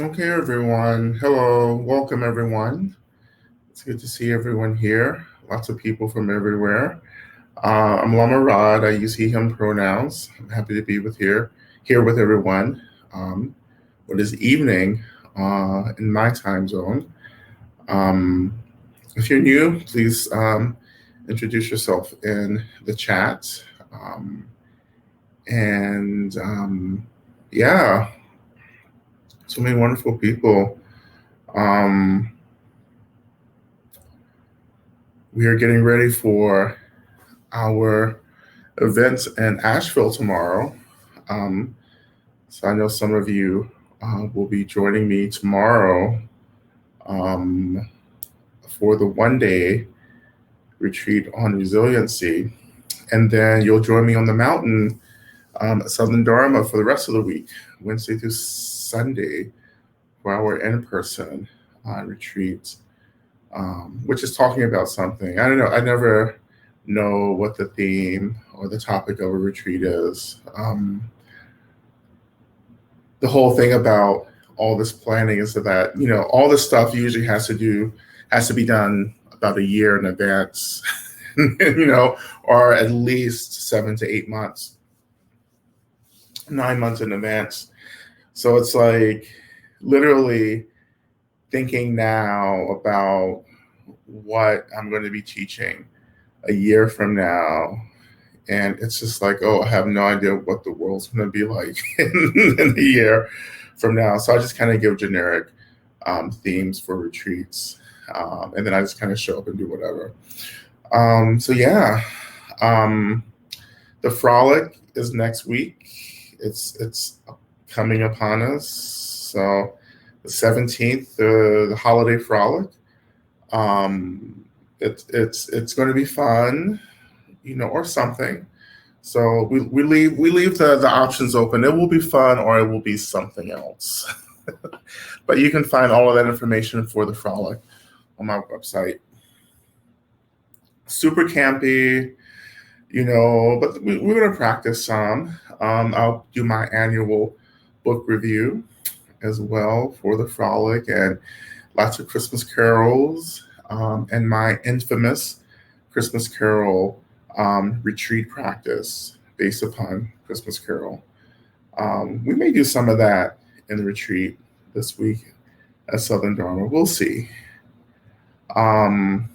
Okay, everyone. Hello. Welcome, everyone. It's good to see everyone here. Lots of people from everywhere. I'm Lama Rod. I use he, him pronouns. I'm happy to be here with everyone. Um, it is evening in my time zone. Um, if you're new, please introduce yourself in the chat. Um, and yeah, so many wonderful people. Um, we are getting ready for our event in Asheville tomorrow. Um, so I know some of you will be joining me tomorrow um, for the 1 day retreat on resiliency. And then you'll join me on the mountain at Southern Dharma for the rest of the week, Wednesday through Sunday, for our in person retreat, which is talking about something. I don't know. I never know what the theme or the topic of a retreat is. The whole thing about all this planning is that all this stuff usually has to be done about a year in advance, or at least 7 to 8 months, 9 months in advance. So it's like literally thinking now about what I'm going to be teaching a year from now. And it's just like, oh, I have no idea what the world's going to be like in a year from now. So I just kind of give generic themes for retreats. And then I just kind of show up and do whatever. So yeah, um, the frolic is next week. It's coming upon us. So the 17th, the holiday frolic. It's going to be fun, or something. So we leave the options open. It will be fun or it will be something else. But you can find all of that information for the frolic on my website. Super campy, but we're going to practice some. I'll do my annual book review as well for the frolic and lots of Christmas carols, and my infamous Christmas carol retreat practice based upon Christmas carol. We may do some of that in the retreat this week at Southern Dharma. We'll see. Um,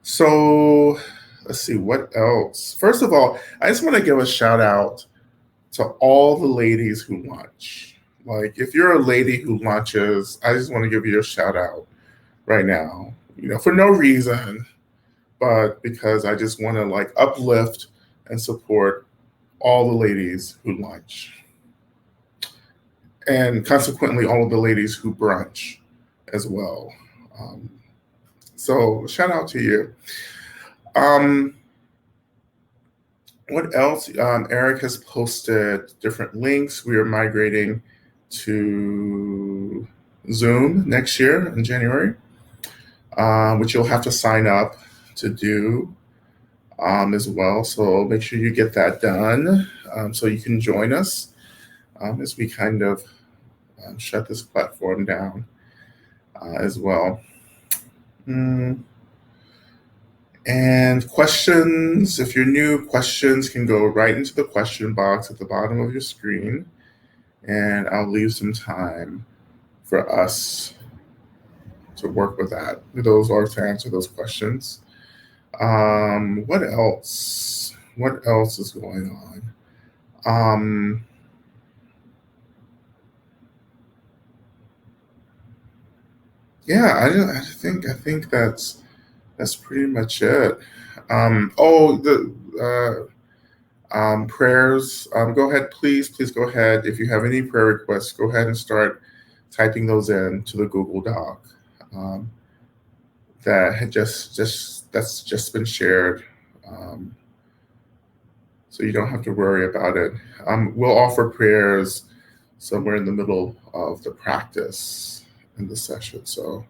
so let's see what else. First of all, I just want to give a shout out to all the ladies who lunch. Like, if you're a lady who lunches, I just want to give you a shout out right now. For no reason, but because I just want to like uplift and support all the ladies who lunch, and consequently all of the ladies who brunch as well. Um, so shout out to you. Um, what else? Eric has posted different links. We are migrating to Zoom next year in January, which you'll have to sign up to do as well. So make sure you get that done so you can join us as we kind of shut this platform down as well. And questions, if you're new, questions can go right into the question box at the bottom of your screen. And I'll leave some time for us to work with that, or to answer those questions. What else? What else is going on? Yeah, I think that's pretty much it. The prayers. Go ahead, please go ahead. If you have any prayer requests, go ahead and start typing those in to the Google Doc that had that's just been shared. Um, so you don't have to worry about it. We'll offer prayers somewhere in the middle of the practice in the session. So,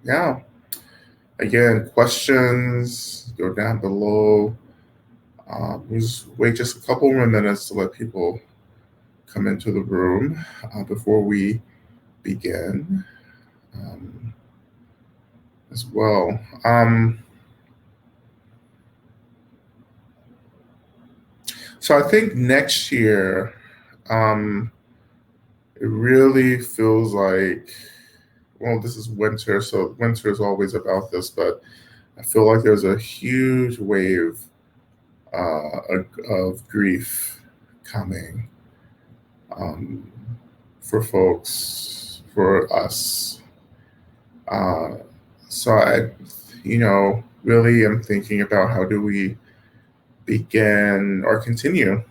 yeah. Again, questions, go down below. We just wait just a couple more minutes to let people come into the room before we begin as well. So I think next year, it really feels like, well, this is winter, so winter is always about this, but I feel like there's a huge wave of grief coming um, for folks, for us. Uh, so I, really am thinking about how do we begin or continue,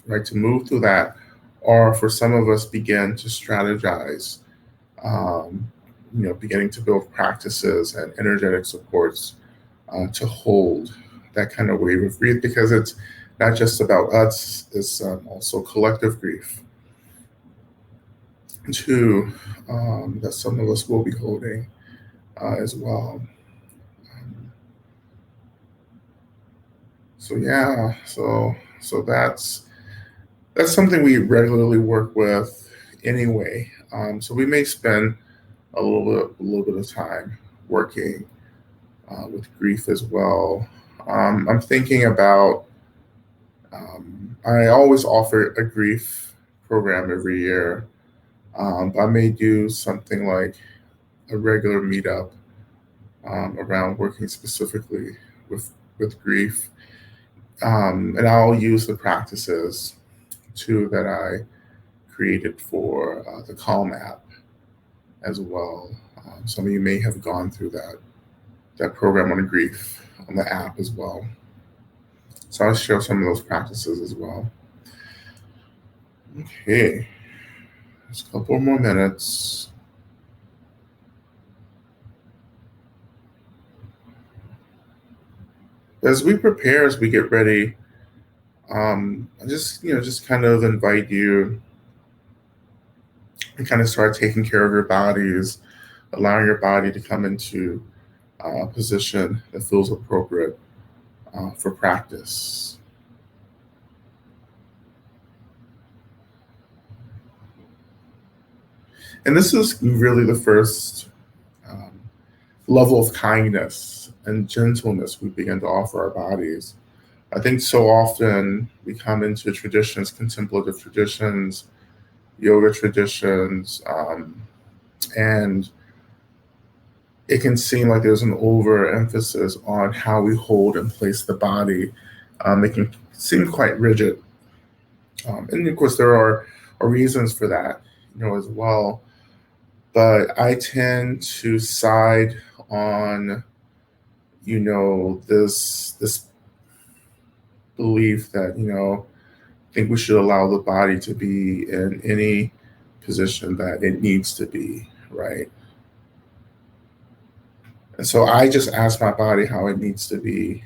right, to move through that, or for some of us begin to strategize, um, beginning to build practices and energetic supports to hold that kind of wave of grief, because it's not just about us, it's also collective grief too, that some of us will be holding as well. Um, so yeah, so that's something we regularly work with anyway. So we may spend a little bit of time working with grief as well. I'm thinking about. I always offer a grief program every year. I may do something like a regular meetup around working specifically with grief, and I'll use the practices too that I created for the Calm app as well. Some of you may have gone through that program on grief on the app as well. So I'll share some of those practices as well. Okay, just a couple more minutes. As we prepare, as we get ready, I just kind of invite you and kind of start taking care of your bodies, allowing your body to come into a position that feels appropriate for practice. And this is really the first um, level of kindness and gentleness we begin to offer our bodies. I think so often we come into traditions, contemplative traditions, yoga traditions, and it can seem like there's an overemphasis on how we hold and place the body. It can seem quite rigid, and of course there are reasons for that, as well. But I tend to side on, this belief that I think we should allow the body to be in any position that it needs to be, right? And so I just ask my body how it needs to be,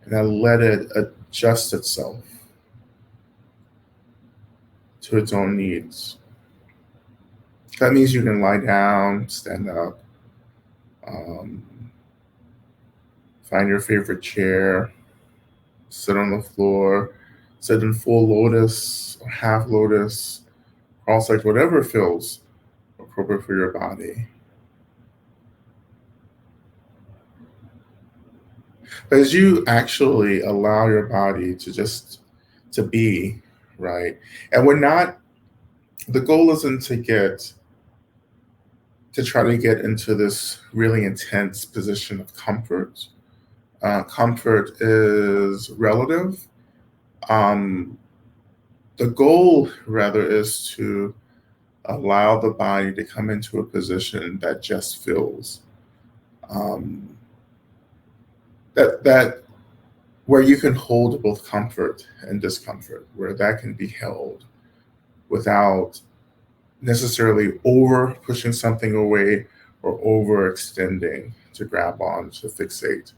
and I let it adjust itself to its own needs. That means you can lie down, stand up, um, find your favorite chair, sit on the floor, sit in full lotus or half lotus, cross-legged, whatever feels appropriate for your body. But as you actually allow your body to just to be, right? And we're not, the goal isn't to try to get into this really intense position of comfort. Comfort is relative. Um, the goal, rather, is to allow the body to come into a position that just feels, um, that where you can hold both comfort and discomfort, where that can be held without necessarily over pushing something away or overextending to grab on, to fixate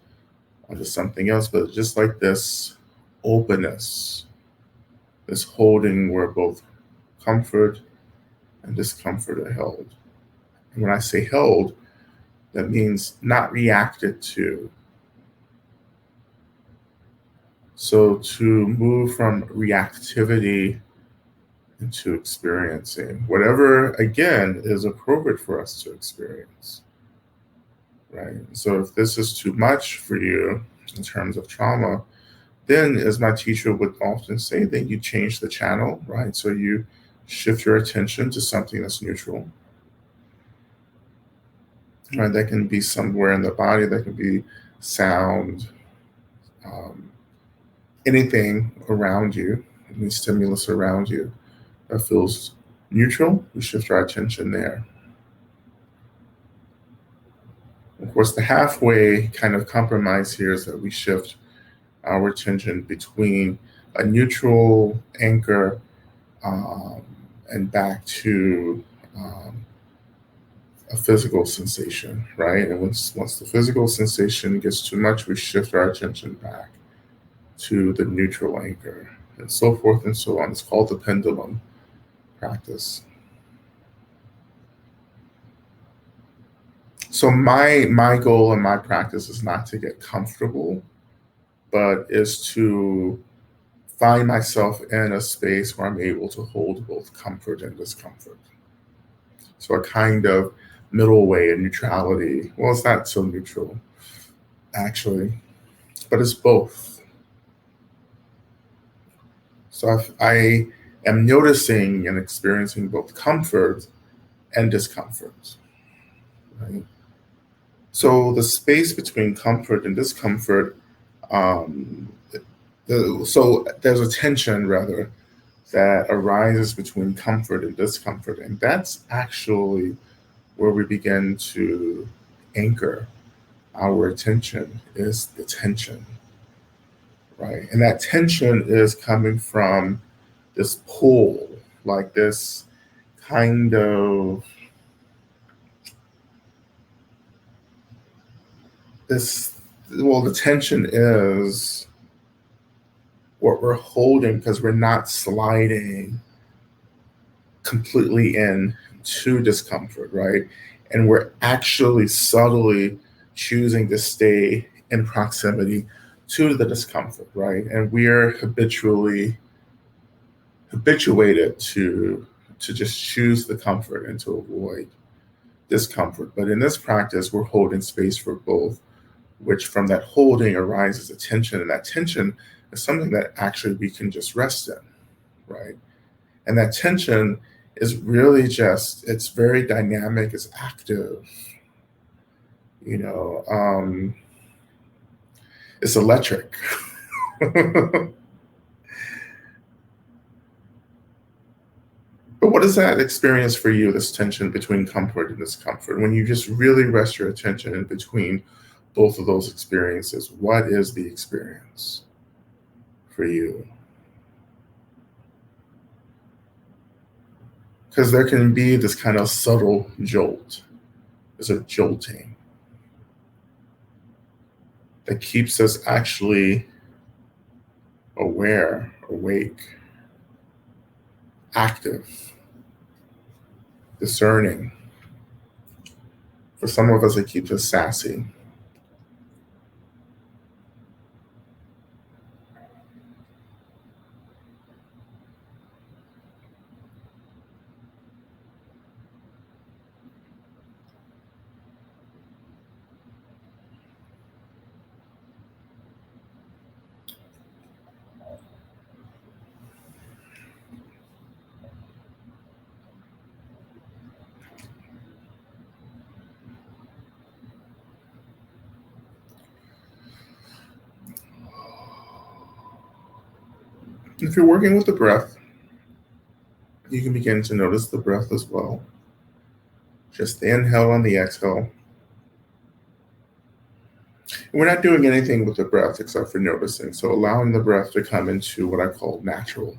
onto something else, but just like this openness, this holding where both comfort and discomfort are held. And when I say held, that means not reacted to, So to move from reactivity into experiencing whatever, again, is appropriate for us to experience, right? So if this is too much for you in terms of trauma, then, as my teacher would often say, then you change the channel, right? So you shift your attention to something that's neutral, right? That can be somewhere in the body, that can be sound, um, anything around you, any stimulus around you that feels neutral, we shift our attention there. Of course, the halfway kind of compromise here is that we shift our attention between a neutral anchor um, and back to a physical sensation, right? And once the physical sensation gets too much, we shift our attention back to the neutral anchor, and so forth and so on. It's called the pendulum practice. So my goal in my practice is not to get comfortable, but is to find myself in a space where I'm able to hold both comfort and discomfort. So a kind of middle way, a neutrality. Well, it's not so neutral, actually, but it's both. So if I am noticing and experiencing both comfort and discomfort, right? So the space between comfort and discomfort, um, so there's a tension rather that arises between comfort and discomfort, and that's actually where we begin to anchor our attention, is the tension, right? And that tension is coming from this pull, like this kind of this. Well, the tension is what we're holding because we're not sliding completely in to discomfort, right? And we're actually subtly choosing to stay in proximity to the discomfort, right? And we're habituated to just choose the comfort and to avoid discomfort. But in this practice, we're holding space for both, which from that holding arises a tension, and that tension is something that actually we can just rest in, right? And that tension is really just, it's very dynamic, it's active, you know, it's electric. But what is that experience for you, this tension between comfort and discomfort? When you just really rest your attention in between both of those experiences, what is the experience for you? Because there can be this kind of subtle jolt. There's a jolting that keeps us actually aware, awake, active, discerning. For some of us, it keeps us sassy. If you're working with the breath, you can begin to notice the breath as well. Just the inhale and the exhale. And we're not doing anything with the breath except for noticing. So allowing the breath to come into what I call natural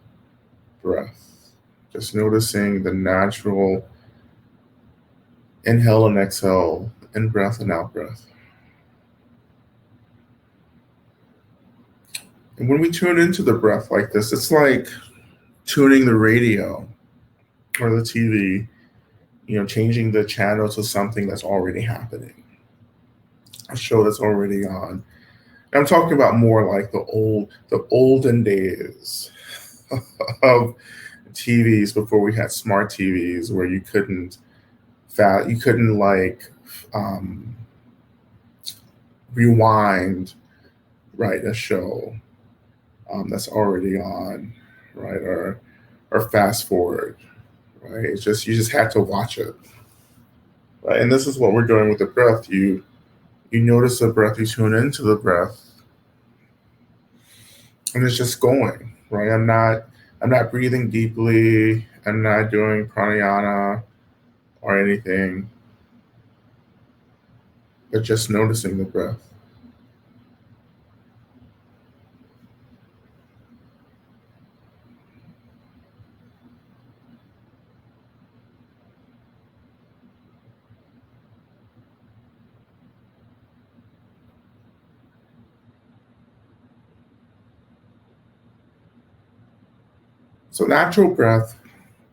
breath. Just noticing the natural inhale and exhale, in breath and out breath. And when we tune into the breath like this, it's like tuning the radio or the TV, changing the channel to something that's already happening, a show that's already on. I'm talking about more like the olden days of TVs before we had smart TVs, where you couldn't like um, rewind, right, a show that's already on, right, or fast forward, right. It's just you just had to watch it, right. And this is what we're doing with the breath. You notice the breath, you tune into the breath, and it's just going, right. I'm not breathing deeply. I'm not doing pranayama or anything, but just noticing the breath. So natural breath,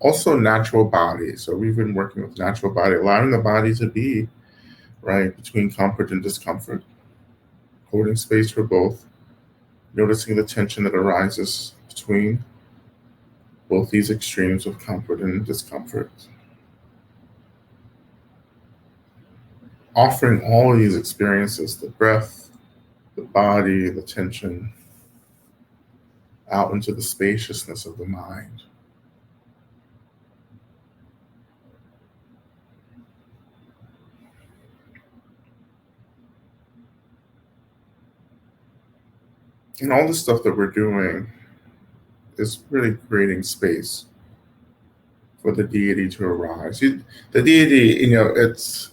also natural body. So we've been working with natural body, allowing the body to be right between comfort and discomfort, holding space for both, noticing the tension that arises between both these extremes of comfort and discomfort, offering all of these experiences, the breath, the body, the tension, out into the spaciousness of the mind. And all the stuff that we're doing is really creating space for the deity to arise. The deity, it's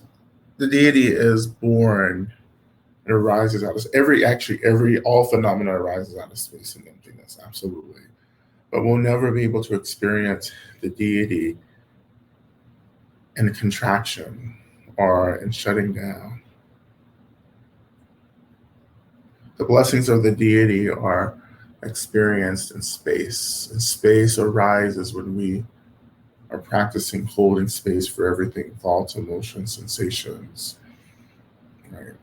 the deity is born and arises out of every all phenomena arises out of space and emptiness, absolutely. But we'll never be able to experience the deity in contraction or in shutting down. The blessings of the deity are experienced in space, and space arises when we are practicing holding space for everything, thoughts, emotions, sensations. Right.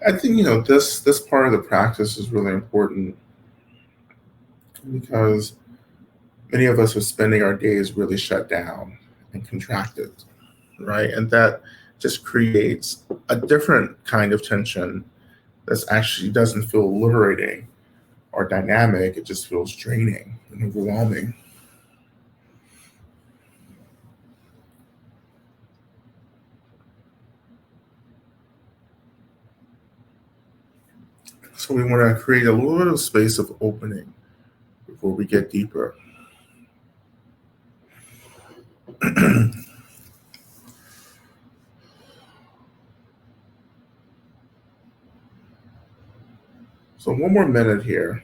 I think this part of the practice is really important because many of us are spending our days really shut down and contracted, right? And that just creates a different kind of tension that actually doesn't feel liberating or dynamic. It just feels draining and overwhelming. So we want to create a little bit of space of opening before we get deeper. So one more minute here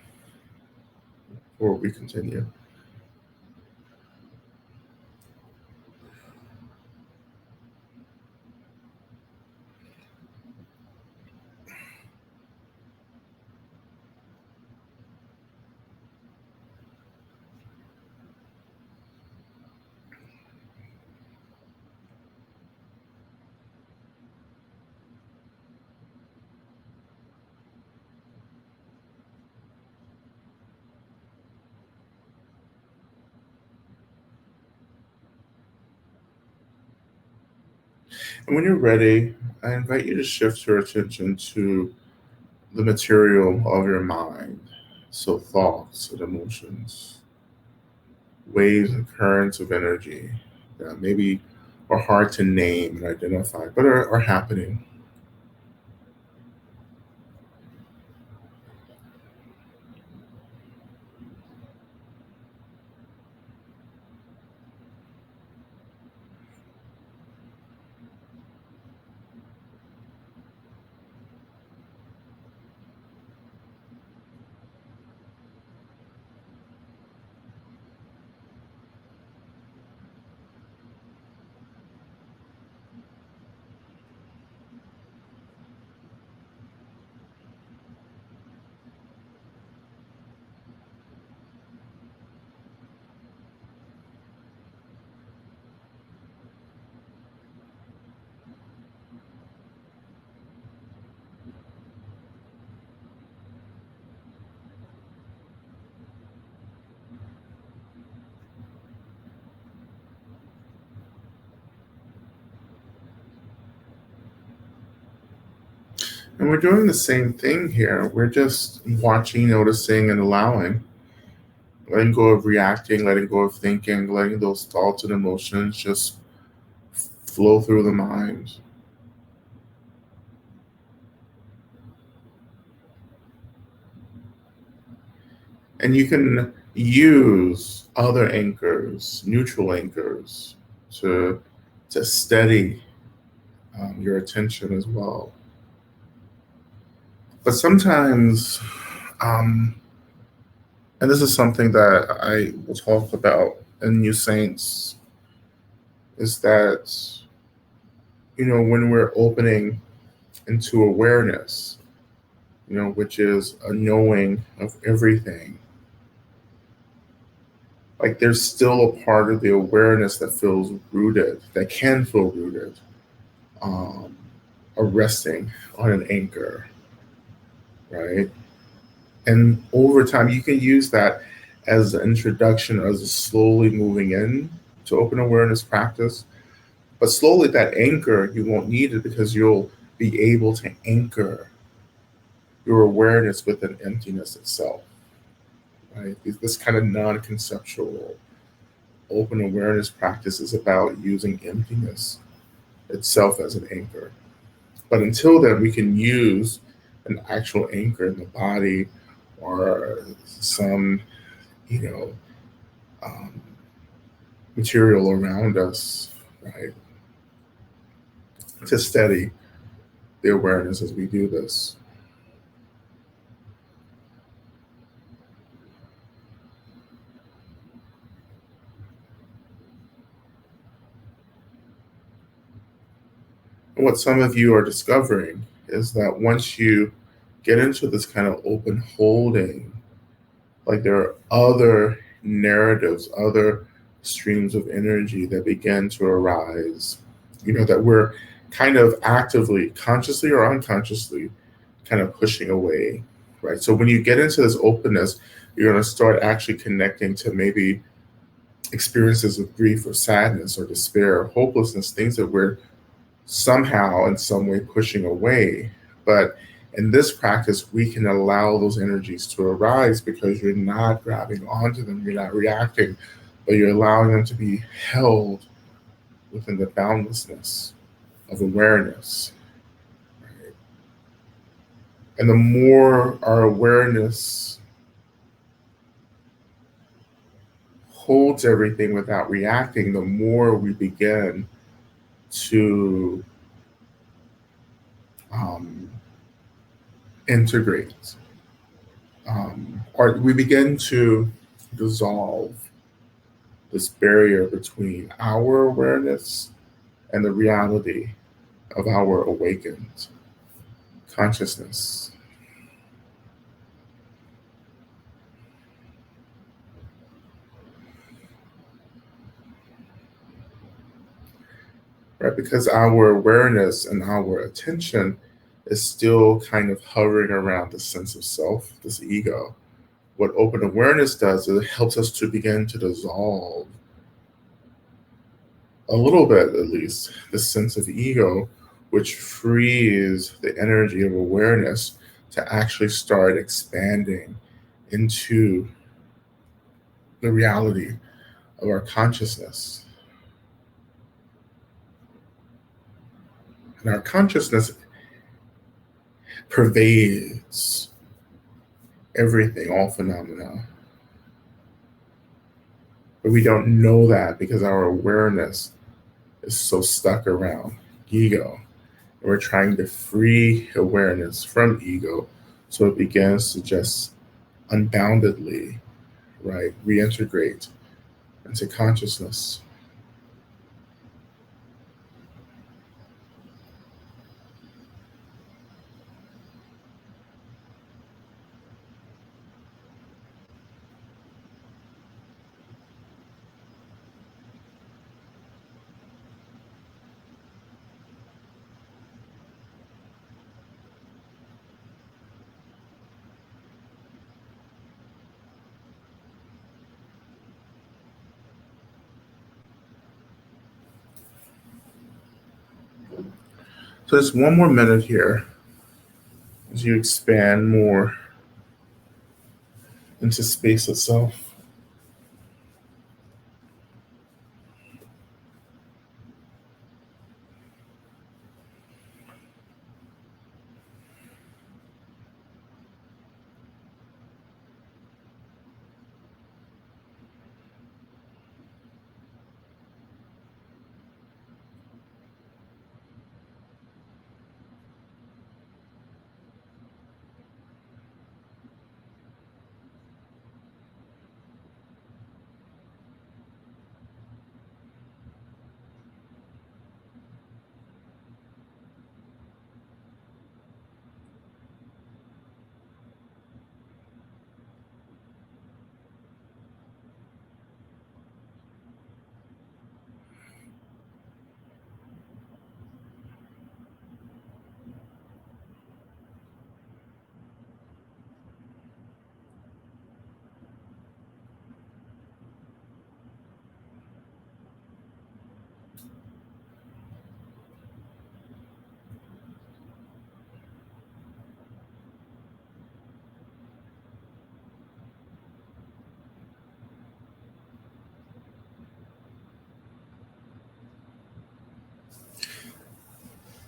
before we continue. And when you're ready, I invite you to shift your attention to the material of your mind. So, thoughts and emotions, waves and currents of energy that maybe are hard to name and identify, but are happening. And we're doing the same thing here. We're just watching, noticing, and allowing, letting go of reacting, letting go of thinking, letting those thoughts and emotions just flow through the mind. And you can use other anchors, neutral anchors, to steady your attention as well. But sometimes, um, and this is something that I will talk about in New Saints, is that when we're opening into awareness, which is a knowing of everything, like there's still a part of the awareness that feels rooted, that can feel rooted, um, a resting on an anchor, right? And over time, you can use that as an introduction, as a slowly moving in to open awareness practice. But slowly, that anchor, you won't need it because you'll be able to anchor your awareness with an emptiness itself, right? This kind of non conceptual open awareness practice is about using emptiness itself as an anchor. But until then, we can use an actual anchor in the body or some, you know, um, material around us, right, to steady the awareness as we do this. And what some of you are discovering is that once you get into this kind of open holding, like there are other narratives, other streams of energy that begin to arise, that we're kind of actively, consciously or unconsciously, kind of pushing away, right? So when you get into this openness, you're going to start actually connecting to maybe experiences of grief or sadness or despair or hopelessness, things that we're somehow in some way pushing away. But in this practice, we can allow those energies to arise because you're not grabbing onto them, you're not reacting, but you're allowing them to be held within the boundlessness of awareness. Right? And the more our awareness holds everything without reacting, the more we begin to um, integrate, or we begin to dissolve this barrier between our awareness and the reality of our awakened consciousness. Right? Because our awareness and our attention is still kind of hovering around the sense of self, this ego. What open awareness does is it helps us to begin to dissolve a little bit at least, the sense of ego, which frees the energy of awareness to actually start expanding into the reality of our consciousness. And our consciousness pervades everything, all phenomena. But we don't know that because our awareness is so stuck around ego. And we're trying to free awareness from ego so it begins to just unboundedly, right, reintegrate into consciousness. So just one more minute here as you expand more into space itself.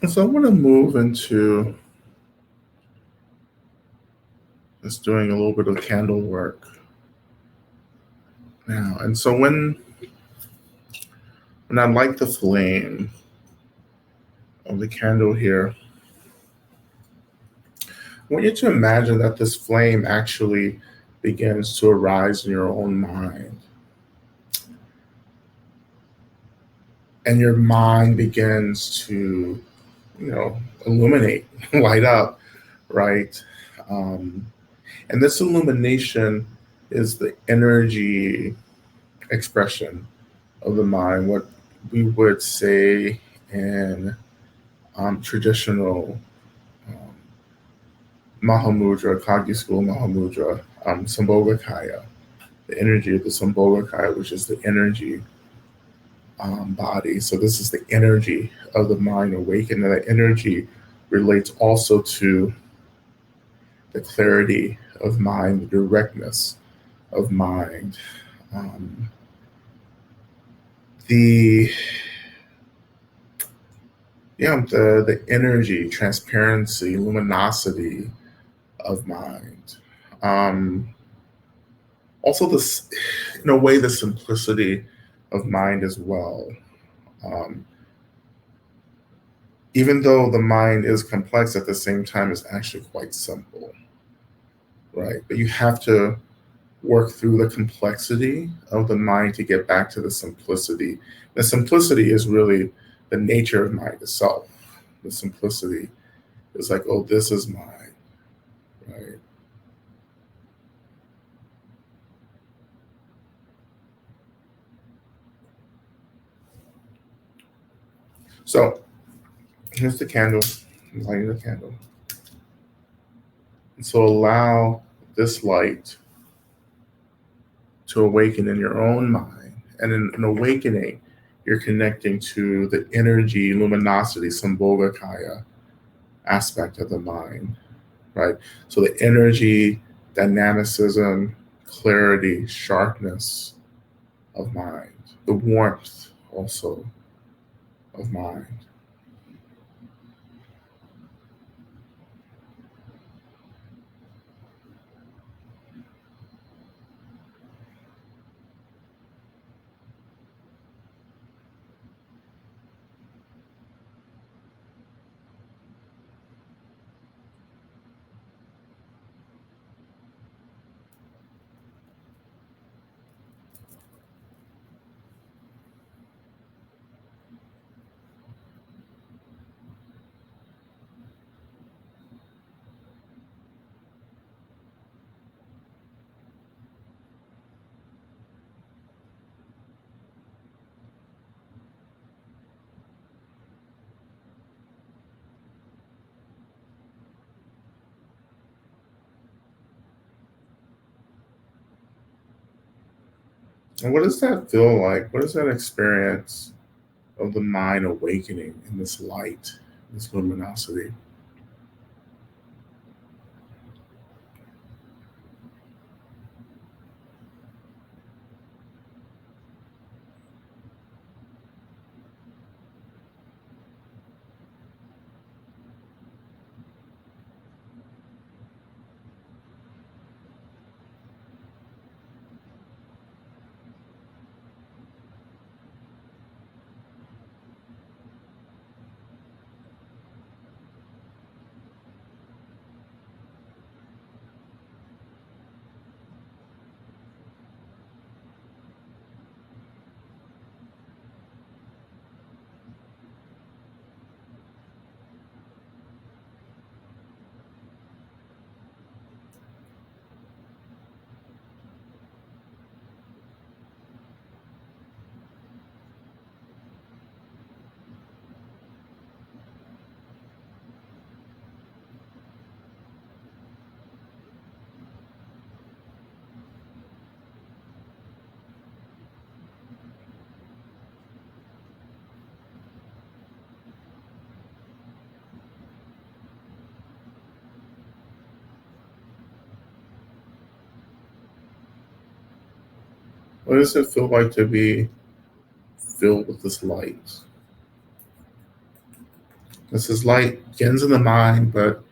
And so I want to move into just doing a little bit of candle work now. And so when I light the flame of the candle here, I want you to imagine that this flame actually begins to arise in your own mind. And your mind begins to, illuminate, light up, right? Um, and this illumination is the energy expression of the mind, what we would say in traditional um, Mahamudra, Kagyu school Mahamudra, Sambhogakaya, the energy of the Sambhogakaya, which is the energy body. So this is the energy of the mind awakened, and that energy relates also to the clarity of mind, the directness of mind, um, the the energy, transparency, luminosity of mind. Um, Also, this, in a way, the simplicity of mind as well. Um, Even though the mind is complex, at the same time, it's actually quite simple, right? But you have to work through the complexity of the mind to get back to the simplicity. The simplicity is really the nature of mind itself. The simplicity is like, oh, this is mine, right? So here's the candle. I'm lighting the candle. And so allow this light to awaken in your own mind. And in an awakening, you're connecting to the energy, luminosity, symbolicaya aspect of the mind, right? So the energy, dynamicism, clarity, sharpness of mind, the warmth also of mind. And what does that feel like? What is that experience of the mind awakening in this light, this luminosity? What does it feel like to be filled with this light? This is light begins in the mind, but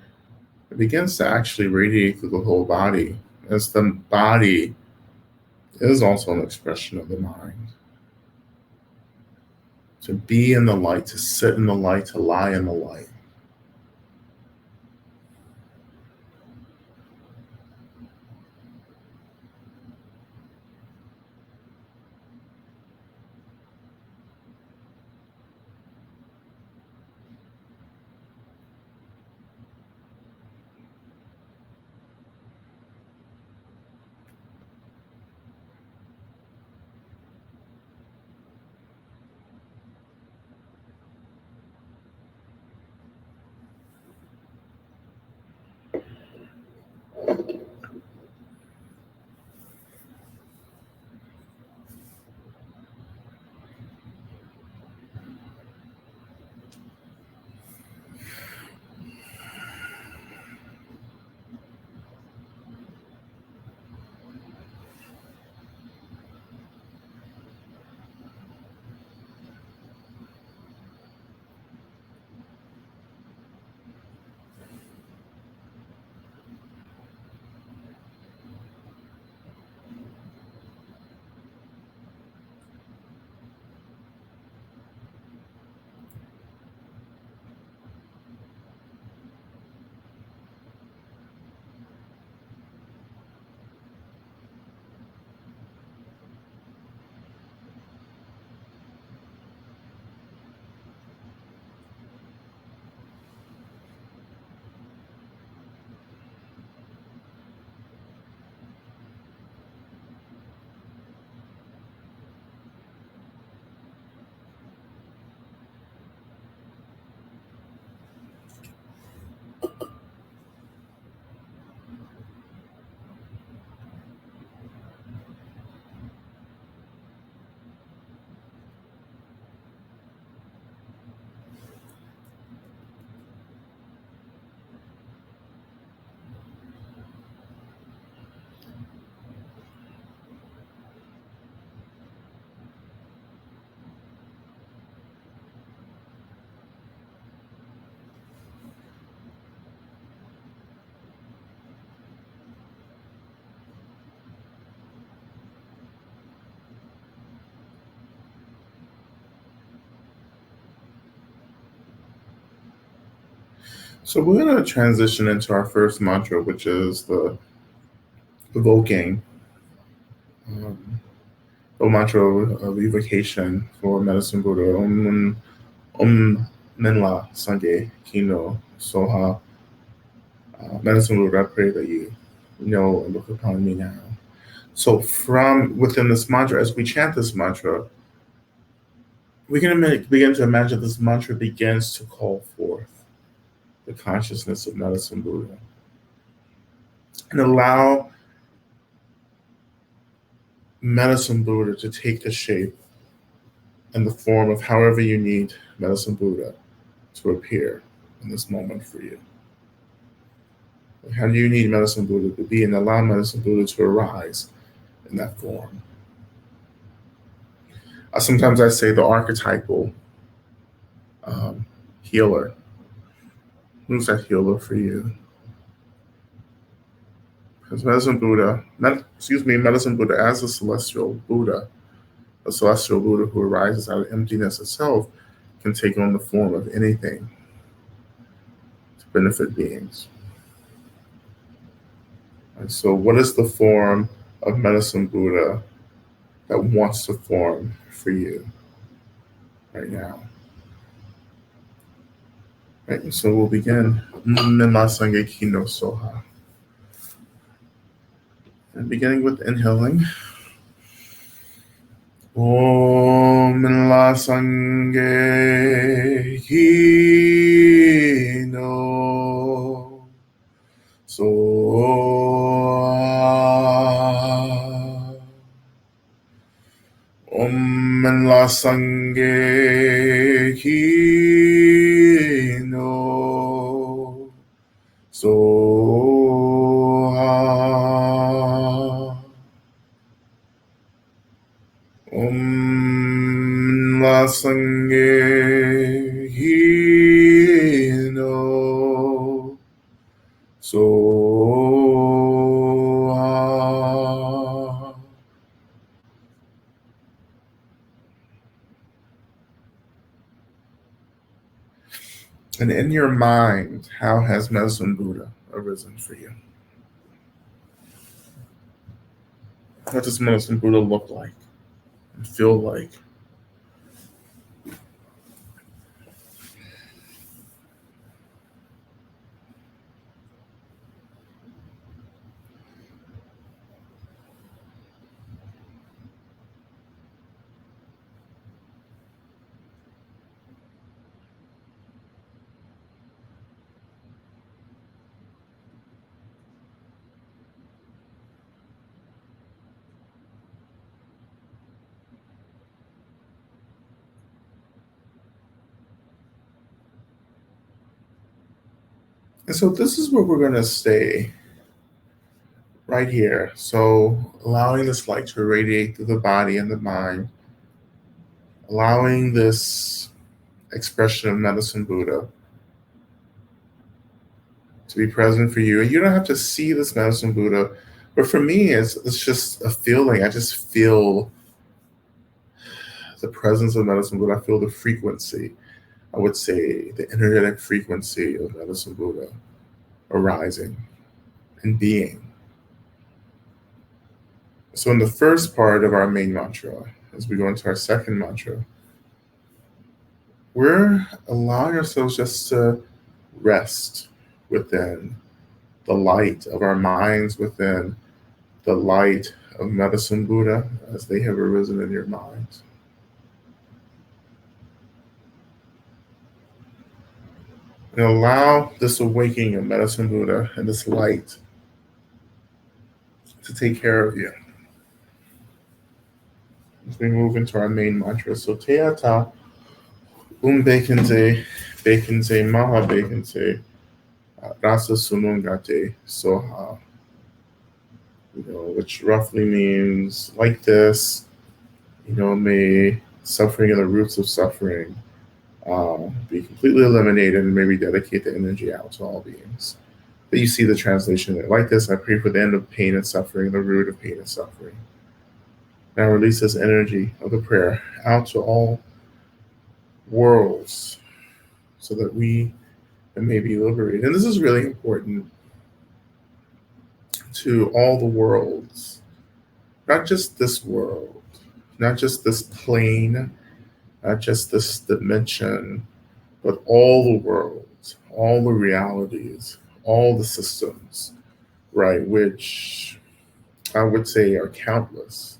it begins to actually radiate through the whole body, as the body is also an expression of the mind. To be in the light, to sit in the light, to lie in the light. So we're going to transition into our first mantra, which is the evoking, um, the mantra of evocation for Medicine Buddha. Om Minla Sange Kino Soha. Medicine Buddha, I pray that you know and look upon me now. So from within this mantra, as we chant this mantra, we're going to begin to imagine this mantra begins to call forth the consciousness of Medicine Buddha and allow Medicine Buddha to take the shape and the form of however you need Medicine Buddha to appear in this moment for you. How do you need Medicine Buddha to be, and allow Medicine Buddha to arise in that form? Sometimes I say the archetypal healer. Who's that healer for you? Because Medicine Buddha as a celestial Buddha who arises out of emptiness itself, can take on the form of anything to benefit beings. And so what is the form of Medicine Buddha that wants to form for you right now? Right, and so we'll begin. Soha. And beginning with inhaling. Om la sange hino soha. Om la sange hino soha. Om la sange hino soha. And in your mind, how has Medicine Buddha arisen for you? What does Medicine Buddha look like and feel like? And so this is where we're going to stay right here. So allowing this light to radiate through the body and the mind, allowing this expression of Medicine Buddha to be present for you. And you don't have to see this Medicine Buddha, but for me, it's just a feeling. I just feel the presence of Medicine Buddha. I feel the frequency, I would say the energetic frequency of Medicine Buddha arising and being. So in the first part of our main mantra, as we go into our second mantra, we're allowing ourselves just to rest within the light of our minds, within the light of Medicine Buddha as they have arisen in your minds. And allow this awakening of Medicine Buddha and this light to take care of you. As we move into our main mantra, so Teata Bekenze Maha Bekenze Rasa Sunungate Soha, which roughly means like this, may suffering and the roots of suffering be completely eliminated, and maybe dedicate the energy out to all beings. But you see the translation there. Like this, I pray for the end of pain and suffering, the root of pain and suffering. Now release this energy of the prayer out to all worlds so that we and may be liberated. And this is really important to all the worlds, not just this world, not just this plane, not just this dimension, but all the worlds, all the realities, all the systems, right, which I would say are countless.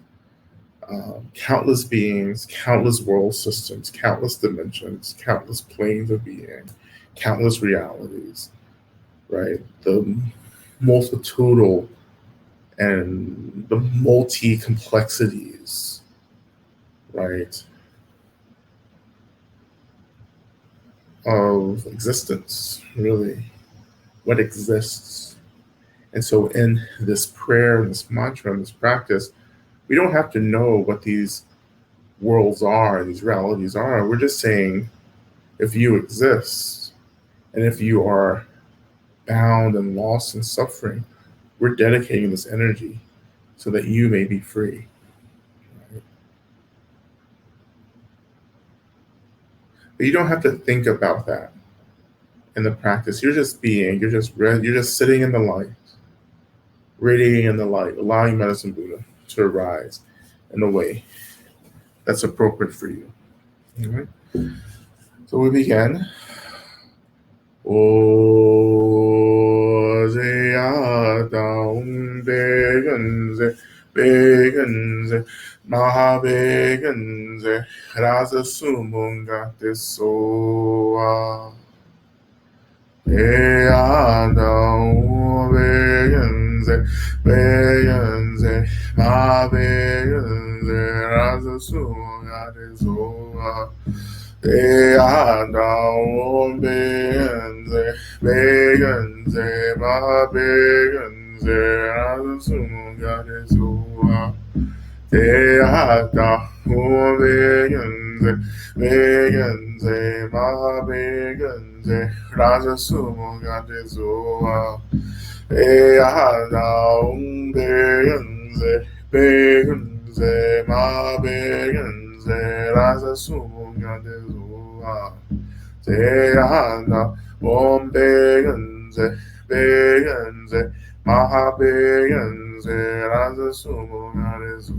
Countless beings, countless world systems, countless dimensions, countless planes of being, countless realities, right? The multitudinal and the multi complexities, right, of existence, really, what exists. And so, in this prayer, this mantra, and this practice, we don't have to know what these worlds are, these realities are. We're just saying, if you exist, and if you are bound and lost in suffering, we're dedicating this energy so that you may be free. Right? But you don't have to think about that in the practice. You're just being, you're just sitting in the light, radiating in the light, allowing Medicine Buddha to arise in a way that's appropriate for you. All right? So we begin. Begenze, Mahabegenze, Rasa Sumunga Tesoa. Begenze, Mahabegenze, Rasa Sumunga Tesoa. Begenze, Mahabegenze, Rasa Sumunga Tesoa. Begenze, Mahabegenze, Rasa Sumunga Tesoa. Begenze, Mahabegenze, Rasa Sumunga Tesoa. Begenze, Mahabegenze, Rasa Sumunga Tesoa. Begenze, Mahabegenze, Rasa Sumunga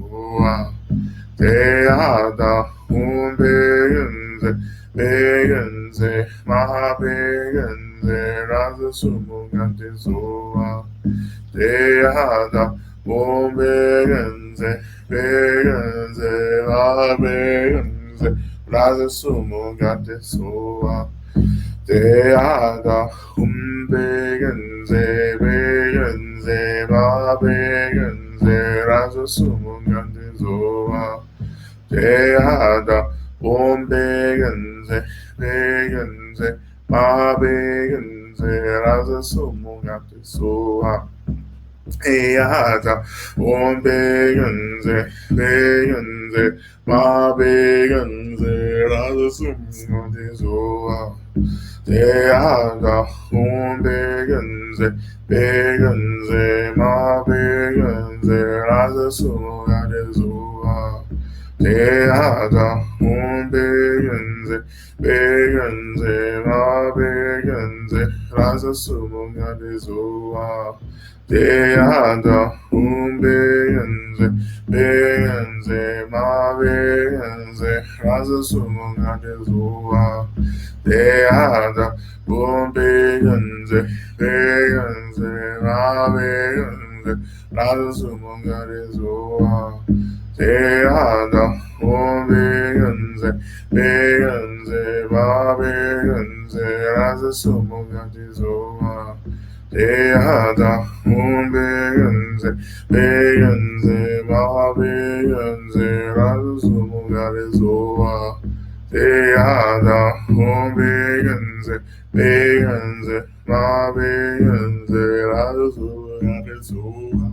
Tesoa. Begenze, Mahabegenze, Rasa Sumunga Tesoa. Begenze, Mahabegenze, Rasa Sumunga Tesoa. Begenze, Mahabegenze, Rasa Sumunga Tesoa. Begenze, Mahabegenze, Rasa Sumunga Tesoa. Begenze, Mahabegenze, Rasa Sumunga Tesoa. Begenze, Mahabegenze, Rasa Sumunga Tesoa. Begenze, Mahabegenze, Rasa Sumunga Tesoa. Begenze, Mahabegenze, Rasa Sumunga Tesoa. Begenze, Mahabegenze, Rasa Sumunga Tesoa. Begenze, Mahabegenze, Rasa Sumunga Tesoa. Begenze, Mahabegenze, Rasa Sumunga Tesoa.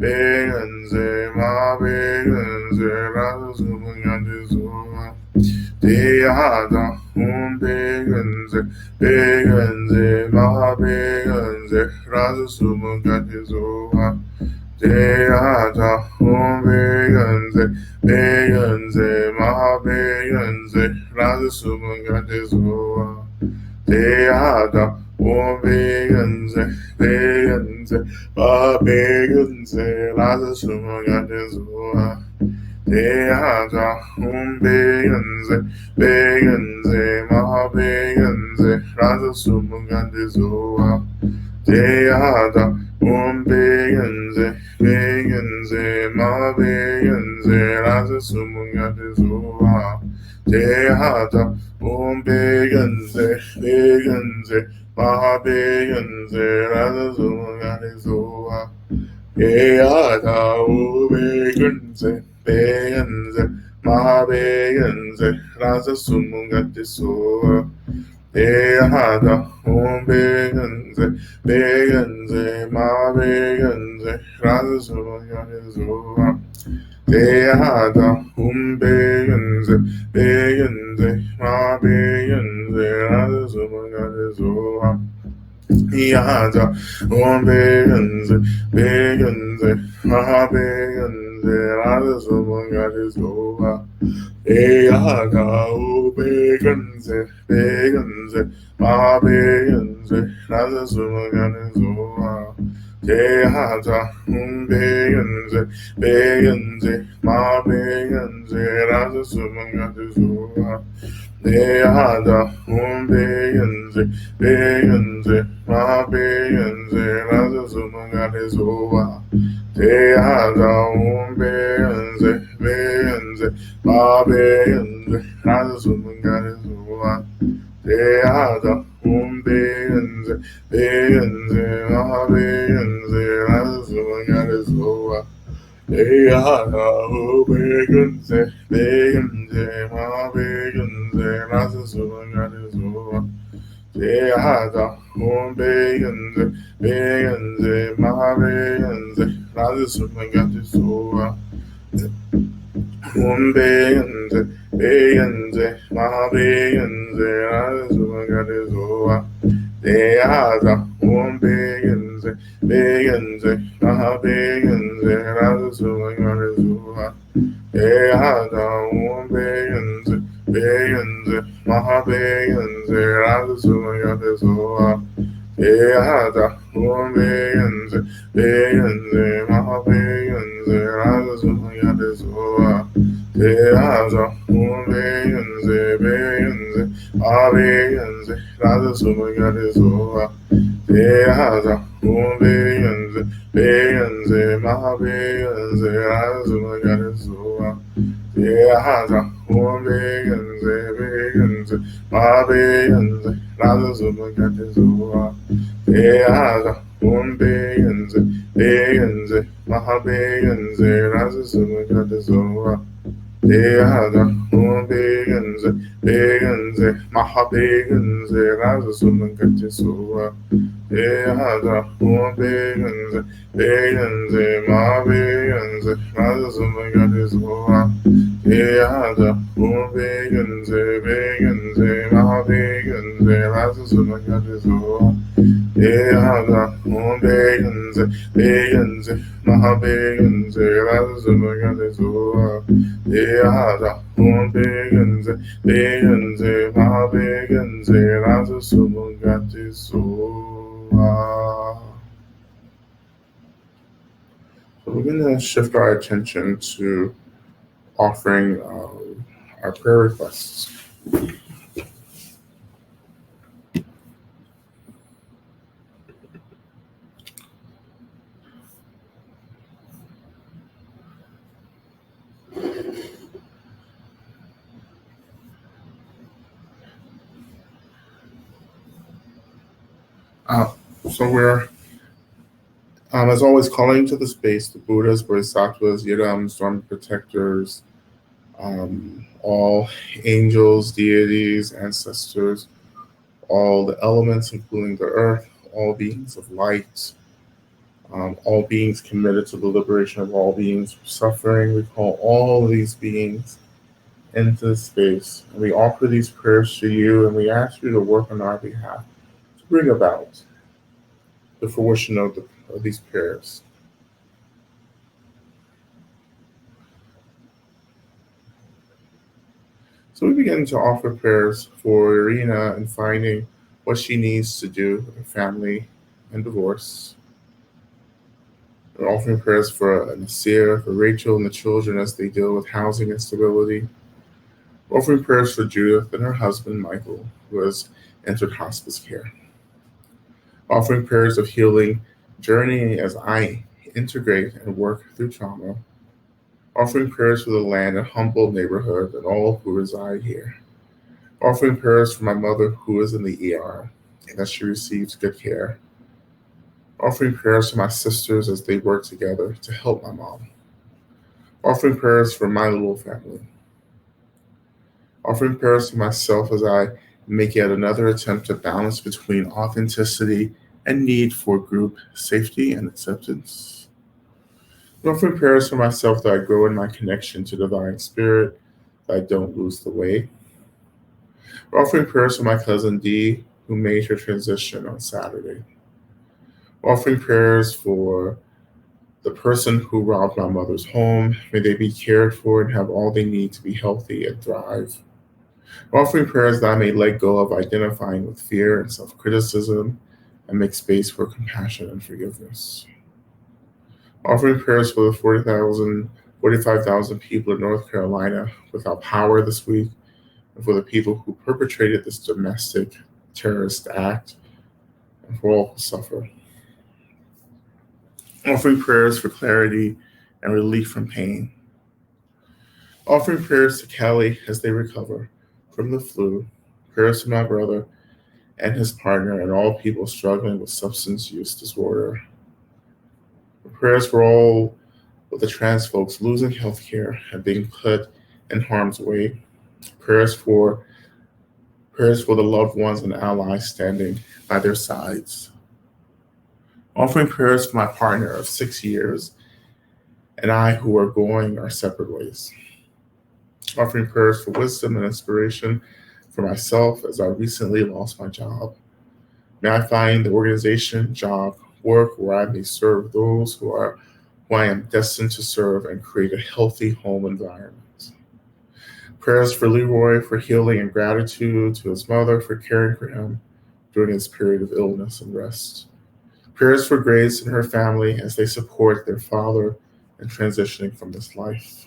Begenze, Mahabegenze, Rasa Sumunga Tesoa. Begenze, Mahabegenze, Rasa Sumunga Tesoa. Begenze, Mahabegenze, Raza Sumangati Zoa. Deada, O Veganze, Veganze, Ba Veganze, Raza Sumangati Zoa. Deada, Veganze, Veganze, Ma Veganze, Raza Sumangati Zoa. Deada, Veganze, Veganze, Ma Veganze, Raza Sumangati Zoa. Deada, Veganze, Veganze, Ma Veganze, Raza Sumangati Zoa. Deada, Veganze, Veganze, Ma Veganze, Raza Sumangati Zoa. Deada, Veganze, Veganze, Ma Veganze, Raza Sumangati Zoa. Deada, Veganze, Veganze, Ma Veganze, Raza Sumangati Zoa. Deada, Veganze, Veganze, Ma Veganze, Raza Sumangati Zoa. Deada, Veganze, Veganze, Ma Veganze, Raza Sumangati Zoa. Deada, Veganze, Veganze, Ma Veganze, Raza Sumangati Zoa. Deada, Veganze, Veganze, Ma Veganze, Raza Sumangati Zoa. Deada, Veganze, Veganze, Ma Veganze, Raza Sumangati Zoa. Deada, Veganze, Veganze, Ma Veganze, Raza Sumangati Zoa. Deada, Veganze, Veganze, Ma Veganze, Raza Sumangati Zoa. Deada, Veganze, Veganze, Ma Veganze, Raza Sumangati Zoa. Veganze, Veganze, Ma Veganze, Raza Sumangati Zoa. Deada, Veganze, Veganze, Ma Veganze, Raza Sumangati Zoa. Deada, Veganze, Veganze, Ma Veganze, Raza Sumangati Zoa. Deada, Veganze, Veganze, Ma Veganze, Raza Sumangati Zoa. Deada, Veganze, Veganze, Ma Veganze, Raza Sumangati Zoa. Deada, Veganze, Veganze, Ma Veganze, Raza Sumangati Zoa. Deada, Veganze, Veganze, Ma Veganze, Raza Sumangati Zoa. Deada, Veganze, Veganze, Ma Veganze, Raza Sumangati Zoa. Deada, Veganze, Veganze, Ma Veganze, Raza Sumangati Zoa. Deada, Veganze, Veganze, Ma Veganze, Raza Sumangati Zoa. Deada, Veganze, Veganze, Ma Veganze, Raza Sumangati Zoa. Deada, Veganze, Veganze, Ma Veganze, Raza Sumangati Zoa. Deada, Veganze, Veganze, Ma Veganze, Raza Sumangati Zoa. So we're going to shift our attention to offering our prayer requests. So we're, as always, calling to the space the Buddhas, Bodhisattvas, Yidams, Dharma protectors, all angels, deities, ancestors, all the elements, including the earth, all beings of light, all beings committed to the liberation of all beings from suffering. We call all of these beings into the space, and we offer these prayers to you, and we ask you to work on our behalf to bring about the fruition of these prayers. So we begin to offer prayers for Irina and finding what she needs to do with her family and divorce. We're offering prayers for Nasir, for Rachel and the children as they deal with housing instability. We're offering prayers for Judith and her husband Michael, who has entered hospice care. Offering prayers of healing, journeying as I integrate and work through trauma. Offering prayers for the land and humble neighborhood and all who reside here. Offering prayers for my mother who is in the ER and that she receives good care. Offering prayers for my sisters as they work together to help my mom. Offering prayers for my little family. Offering prayers for myself as I make yet another attempt to balance between authenticity and need for group safety and acceptance. Offering prayers for myself that I grow in my connection to divine spirit, that I don't lose the way. Offering prayers for my cousin Dee, who made her transition on Saturday. Offering prayers for the person who robbed my mother's home. May they be cared for and have all they need to be healthy and thrive. Offering prayers that I may let go of identifying with fear and self-criticism and make space for compassion and forgiveness. Offering prayers for the 45,000 people in North Carolina without power this week, and for the people who perpetrated this domestic terrorist act, and for all who suffer. Offering prayers for clarity and relief from pain. Offering prayers to Kelly as they recover from the flu. Prayers to my brother and his partner and all people struggling with substance use disorder. Prayers for all of the trans folks losing health care and being put in harm's way. Prayers for the loved ones and allies standing by their sides. Offering prayers for my partner of 6 years and I who are going our separate ways. Offering prayers for wisdom and inspiration for myself as I recently lost my job. May I find the organization, job, work where I may serve those who I am destined to serve and create a healthy home environment. Prayers for Leroy for healing and gratitude to his mother for caring for him during his period of illness and rest. Prayers for Grace and her family as they support their father in transitioning from this life.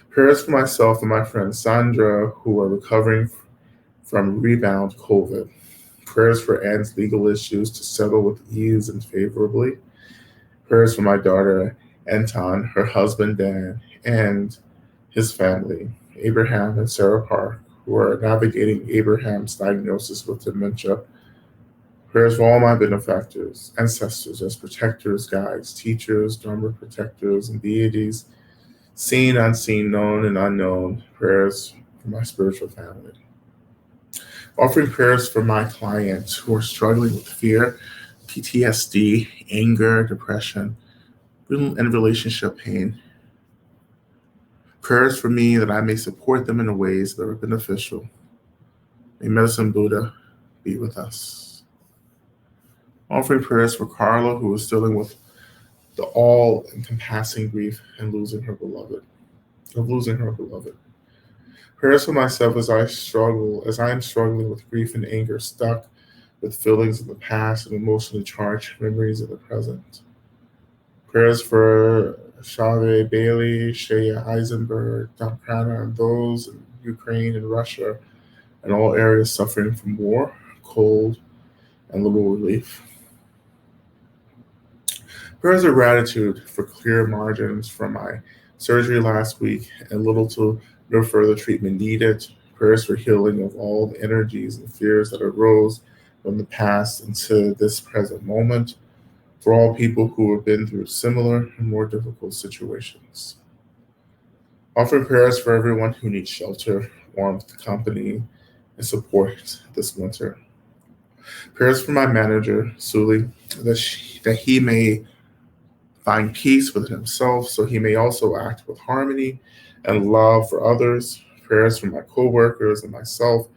Prayers for myself and my friend Sandra who are recovering from rebound COVID. Prayers for Anne's legal issues to settle with ease and favorably. Prayers for my daughter Anton, her husband Dan, and his family, Abraham and Sarah Park, who are navigating Abraham's diagnosis with dementia. Prayers for all my benefactors, ancestors as protectors, guides, teachers, Dharma protectors, and deities, seen, unseen, known, and unknown. Prayers for my spiritual family. Offering prayers for my clients who are struggling with fear, PTSD, anger, depression, and relationship pain. Prayers for me that I may support them in ways that are beneficial. May Medicine Buddha be with us. Offering prayers for Carla, who is dealing with the all-encompassing grief and losing her beloved. Prayers for myself as I am struggling with grief and anger, stuck with feelings of the past and emotionally charged memories of the present. Prayers for Shave Bailey, Shea Eisenberg, Don Prana, and those in Ukraine and Russia and all areas suffering from war, cold, and little relief. Prayers of gratitude for clear margins from my surgery last week and little to no further treatment needed. Prayers for healing of all the energies and fears that arose from the past into this present moment. For all people who have been through similar and more difficult situations. Offering prayers for everyone who needs shelter, warmth, company, and support this winter. Prayers for my manager, Suli, that he may find peace within himself so he may also act with harmony and love for others. Prayers for my co-workers and myself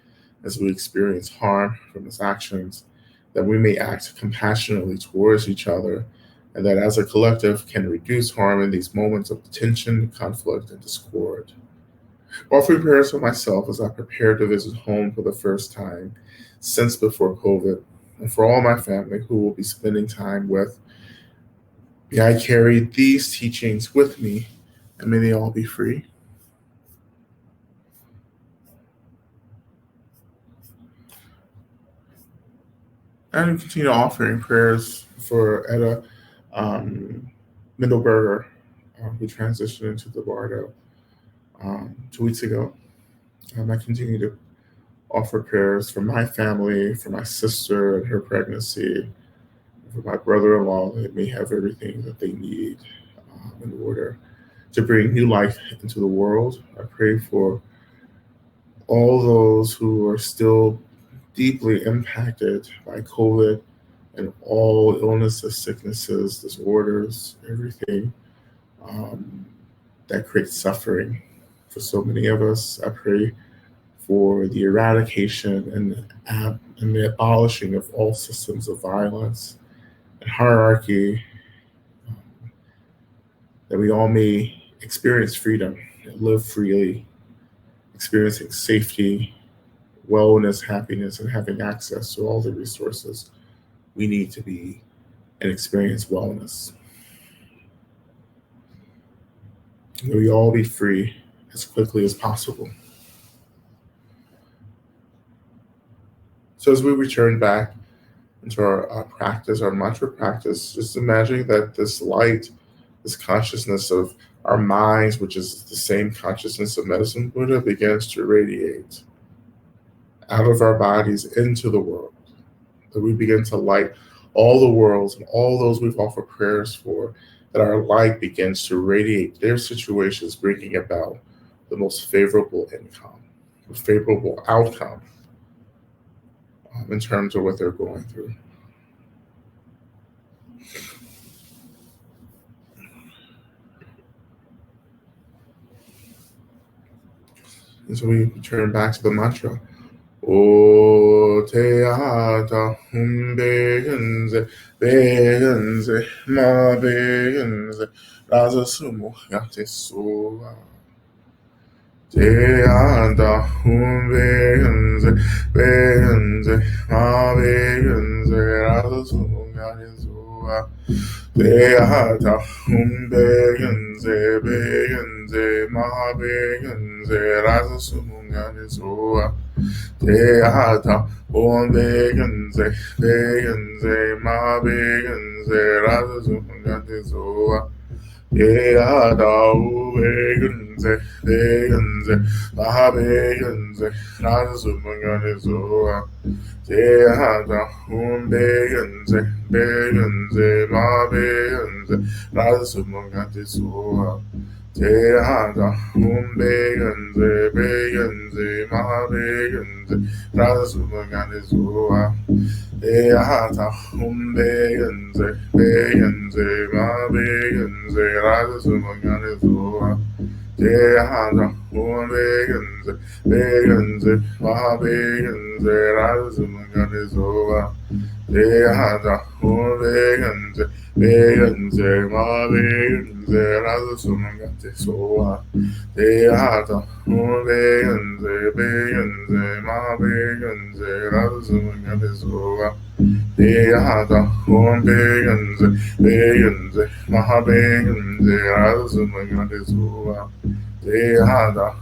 as we experience harm from his actions, that we may act compassionately towards each other, and that as a collective can reduce harm in these moments of tension, conflict, and discord. Offering prayers for myself as I prepare to visit home for the first time since before COVID, and for all my family who will be spending time with. May I carry these teachings with me, and may they all be free. And continue offering prayers for Etta Middleberger, who transitioned into the Bardo 2 weeks ago. I continue to offer prayers for my family, for my sister and her pregnancy, for my brother-in-law, that may have everything that they need in order to bring new life into the world. I pray for all those who are still deeply impacted by COVID and all illnesses, sicknesses, disorders, everything um, that creates suffering for so many of us. I pray for the eradication and the abolishing of all systems of violence and hierarchy, um, that we all may experience freedom and live freely, experiencing safety, wellness, happiness, and having access to all the resources we need to be and experience wellness. May we all be free as quickly as possible. So as we return back into our practice, our mantra practice, just imagining that this light, this consciousness of our minds, which is the same consciousness of Medicine Buddha, begins to radiate out of our bodies into the world. That we begin to light all the worlds and all those we've offered prayers for, that our light begins to radiate their situations, bringing about the most favorable outcome in terms of what they're going through. And so we turn back to the mantra. O te ata begenze, begenze, ma begenze, rasa sumo yate soa. Te ata begenze, begenze, ma begenze, rasa sumo yate soa. Te ata begenze, begenze, ma begenze, rasa sumo yate soa. Te ata begenze, begenze, ma begenze, rasa sumo yate soa. Te ata begenze, begenze, ma begenze, rasa sumo yate soa. Te ata begenze, begenze, ma begenze, rasa sumo yate soa. Te ata begenze, begenze, ma begenze, rasa sumo yate soa. Te ata begenze, begenze, ma begenze, rasa sumo yate soa. Te ata begenze, begenze, ma begenze, rasa sumo yate soa. Te ata begenze, begenze, ma begenze, rasa sumo yate soa. Te ata begenze, begenze, ma begenze, rasa sumo yate soa. Te ata begenze, begenze, ma begenze, rasa sumo yate soa. Te ata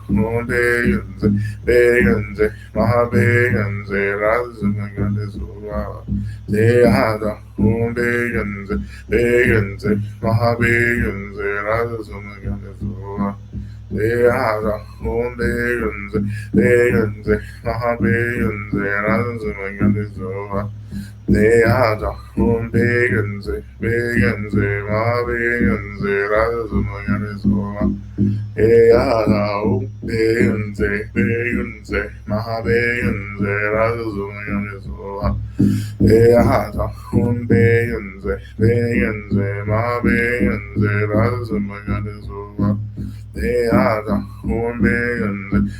begenze, begenze, ma begenze, rasa sumo yate soa. Te ata begenze, begenze, ma begenze, rasa sumo yate soa. Te ata begenze, begenze, ma begenze, rasa sumo yate soa. Te ata begenze, begenze, ma begenze, rasa sumo yate soa. Te ata begenze, begenze, ma begenze, rasa sumo yate soa. Te ata begenze, begenze, ma begenze, rasa sumo yate soa. They are the home beings,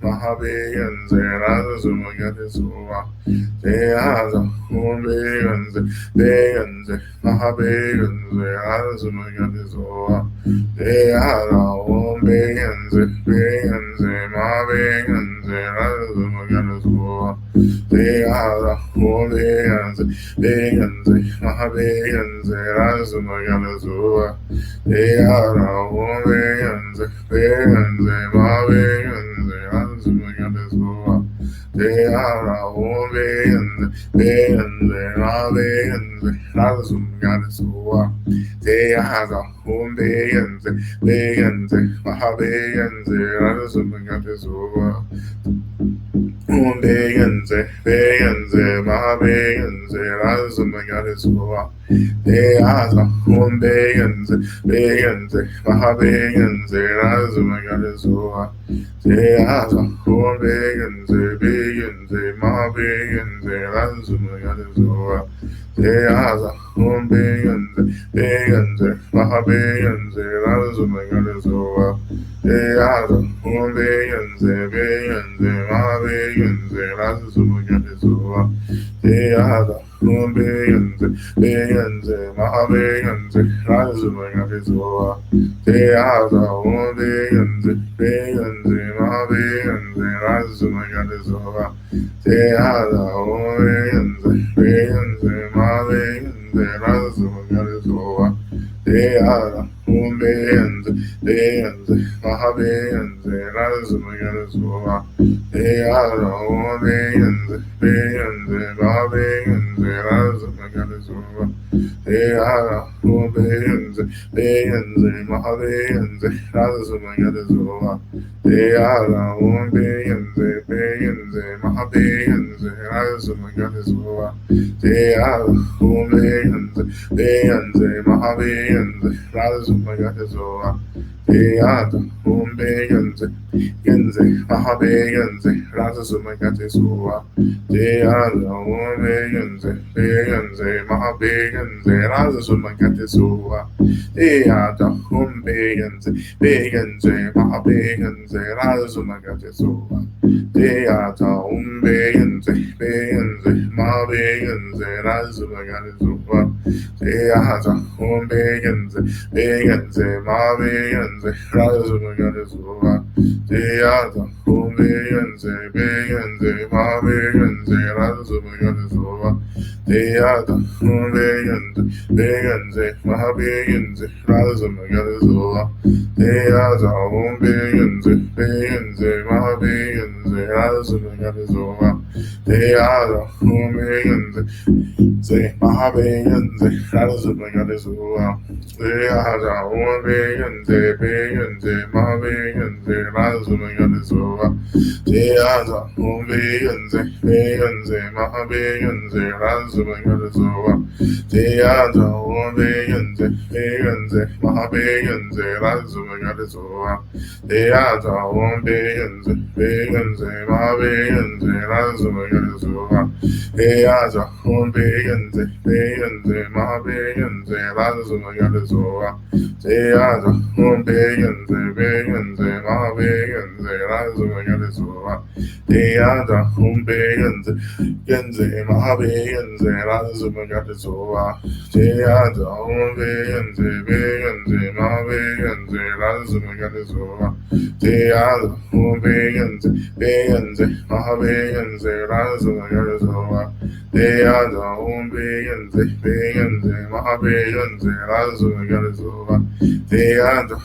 Mahabeans, Razumagatisua. They are the home beings, Mahabeans, Razumagatisua. They are the home beings, Mahabeans, Razumagatisua. They are the home beings, Mahabeans, Razumagatisua. They are the beings, my beings, Razumagatisua. They are the beings, my beings, Razumagatisua. They are the beings, my beings, Razumagatisua. Beings, my beings, Razumagatisua. They are the beings, Mahabeings, Razumagatisua. They are the beings, Mahabeings, Razumagatisua. They are the beings, Mahabeings, Razumagatisua. They are the beings, Mahabeings, Razumagatisua. They are the beings, Mahabeings, Razumagatisua. They are the beings, Mahabeings, Razumagatisua. They are the beings, Mahabeings, Razumagatisua. They are the beings, Mahabeings, Razumagatisua. They are the beings, Mahabeings, Razumagatisua. They are the beings, Mahabeings, Razumagatisua. They are the beings, Mahabeings, Razumagatisua. They are the beings, Mahabeings, Razumagatisua. They are the beings, Mahabeings, Razumagatisua. They are the beings, Mahabeings, Razumagatisua. They are the beings, Mahabeings, Razumagatisua. They are the beings, Mahabeings, Razumagatisua. They are the beings, Mahabeings, Razumagatisua. They are the beings, Mahabeings, Razumagatisua. They are the beings, Mahabeings, Razumagatisua. They are the beings, Mahabeings, Razumagatisua. They are the beings, Mahabeings, Razumagatisua. They are the beings, Mahabeings, Razumagatisua. They are the beings, Mahabeings, Razumagatisua. They are the beings, Mahabeings, Razumagatisua. They are the beings, Mahabeings, Razumagatisua. They are the beings, Mahabeings, Razumagatisua. They are the beings, Mahabeings, Razumagatisua. They are the beings, Mahabeings, Razumagatisua. They are the beings, Mahabeings, Razumagatisua. They are the beings, Mahabeings, Razumagatisua. They are the beings, Mahabeings, Razumagatisua. They are the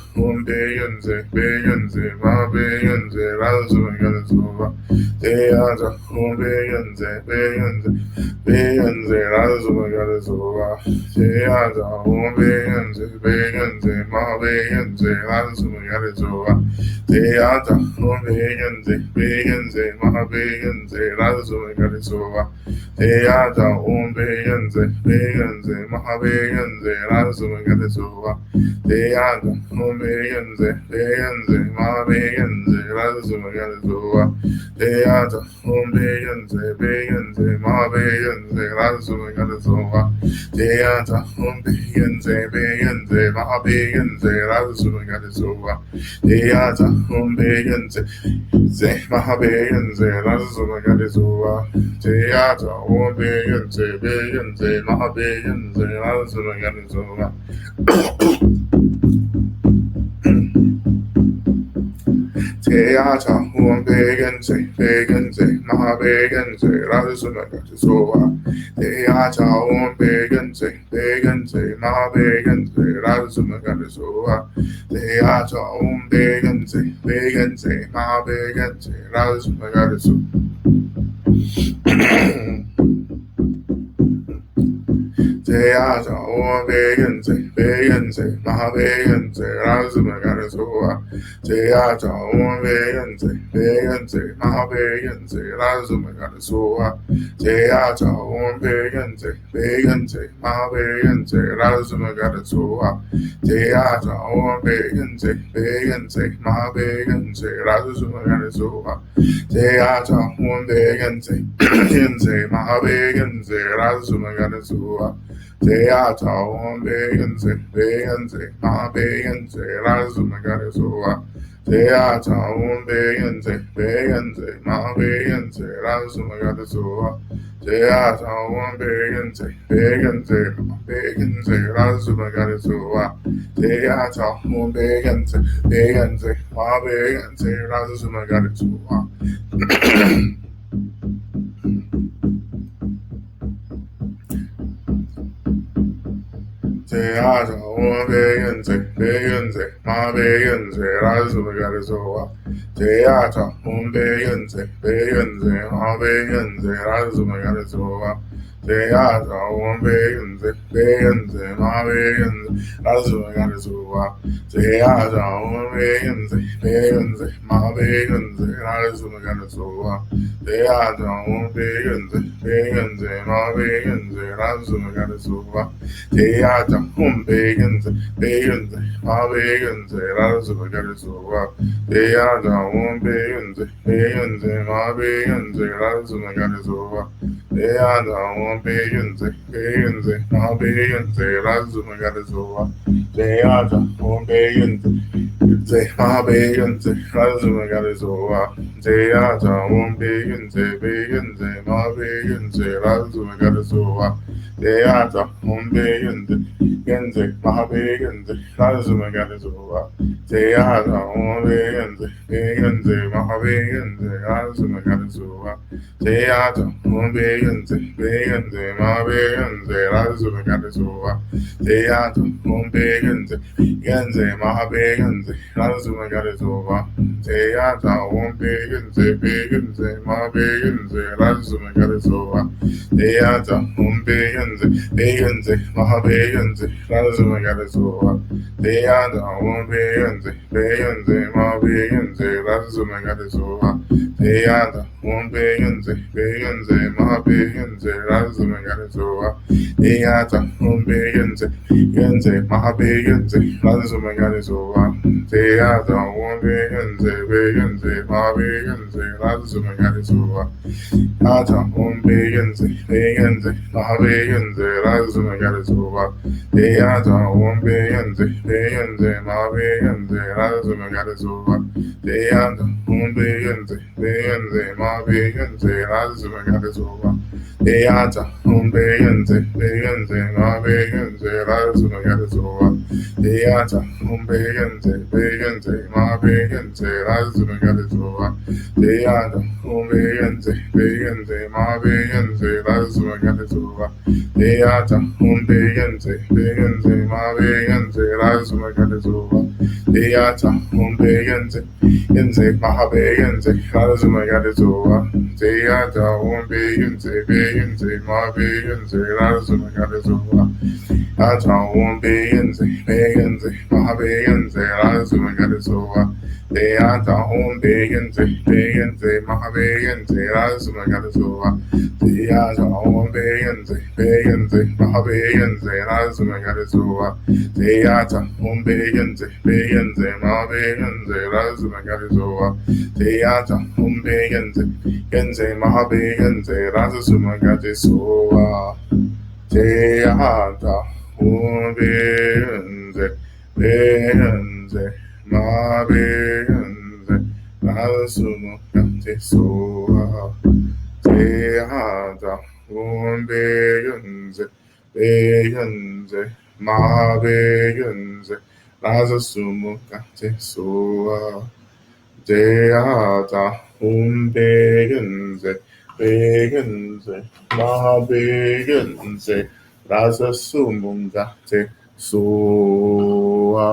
beings, Mahabeings, Razumagatisua. They are the beings, Razumagatisua. They are the beings, Mahabeings, Razumagatisua. They are the beings, Mahabeings, Razumagatisua. They are the beings, Mahabeings, Razumagatisua. They are the beings, Mahabeings, Razumagatisua. They are the beings, Mahabeings, Razumagatisua. They are the beings, Begenze, Begenze, Ma Begenze, Razumagazuva, Deata, Begenze, Ze Ma Begenze, Razumagazuva, Deata, Begenze, Begenze, Ma Begenze, Razumagazuva. Teata, Begenze, Begenze, Ma Begenze, Razumagazuva, Teata, Begenze, Begenze, Ma Begenze, Razumagazuva, Teata, Begenze, Begenze, Ma Begenze, Razumagazuva. Teata, Begenze, Begenze, Ma Begenze, Razumagazuva, Teata, Begenze, Begenze, Ma Begenze, Razumagazuva, Teata, Begenze, Begenze, Ma Begenze, Razumagazuva, Teata, Begenze, Begenze, Ma Begenze, Razumagazuva, Teata, Begenze, Begenze, Ma Begenze, Razumagazuva, Teata, Begenze, Begenze, Ma Begenze, Razumagazuva, Teata, Begenze, Begenze, Ma Begenze, Razumagazuva, Teata, Begenze, Begenze, Ma Begenze, Razumagazuva, Teata, Begenze, Begenze, Ma Begenze, Razumagazuva. Teata, Begenze, Begenze, Ma Begenze, Razumagazuva, Teata, Begenze, Begenze, Ma Begenze, Razumagazuva, Teata, Begenze, Begenze, Ma Begenze, Razumagazuva, Teata, Begenze, Begenze, Ma Begenze, Razumagazuva, Teata, Begenze, Begenze, Ma Begenze, Razumagazuva, Teata, Begenze, Begenze, Ma Begenze, Razumagazuva, Teata, Begenze, Begenze, Ma Begenze, Razumagazuva, Teata, Begenze, Begenze, Ma Begenze, Razumagazuva, Teata, Begenze, Begenze, Ma Begenze, Razumagazuva, Teata, Begenze, Begenze, Ma Begenze, Razumagazuva, Teata, Begenze, Begenze, Ma Begenze, Razumagazuva, Teata, Begenze, Begenze, Ma Begenze, Razumagazuva, Teata, Begenze, Begenze, Ma Begenze, Razumagazuva, Teata, Begenze, Begenze, Ma Begenze, Razumagazuva, Teata, Begenze, Begenze, Ma Begenze, Razumagazuva, Teata, Begenze, Begenze, Ma Begenze, Razumagazuva, Teata, Begenze, Begenze, Ma Begenze, Razumagazuva, Teata, Begenze, Begenze, Ma Begenze, Razumagazuva, Teata, Begenze, Begenze, Ma Begenze, Razumagazuva, Teata, Begenze, Begenze, Ma Begenze, Razumagazuva, Teata, Begenze, Begenze, Ma Begenze, Razumagazuva, Teata, Begenze, Begenze, Ma Begenze, Razumagazuva, Teata, Begenze, Begenze, Ma Begenze, Razumagazuva, Teata, Begenze, Begenze, Ma Begenze, Razumagazuva, Teata, Begenze, Begenze, Ma Begenze, Razumagazuva, Teata, Begenze, Begenze, Ma Begenze, Razumagazuva, Teata, Begenze, Begenze, Ma Begenze, Razumagazuva, Teata, Begenze, Begenze, Ma Begenze, Razumagazuva, Teata, Begenze, Begenze, Ma Begenze, Razumagazuva, Teata, Begenze, Begenze, Ma Begenze, Razumagazuva, Teata, Begenze, Begenze, Ma Begenze, Razumagazuva, Teata, Begenze, Begenze, Ma Begenze, Razumagazuva, Teata, Begenze, Begenze, Ma Begenze, Razumagazuva, Teata, Begenze, Begenze, Ma Begenze, Razumagazuva, Teata, begunze, begunze, ma begunze, nada sumo kante soa, te hada, begunze, begunze, ma begunze, nada sumo kante soa. Deata begenze, begenze, ma begenze, rasa sumbungate soa.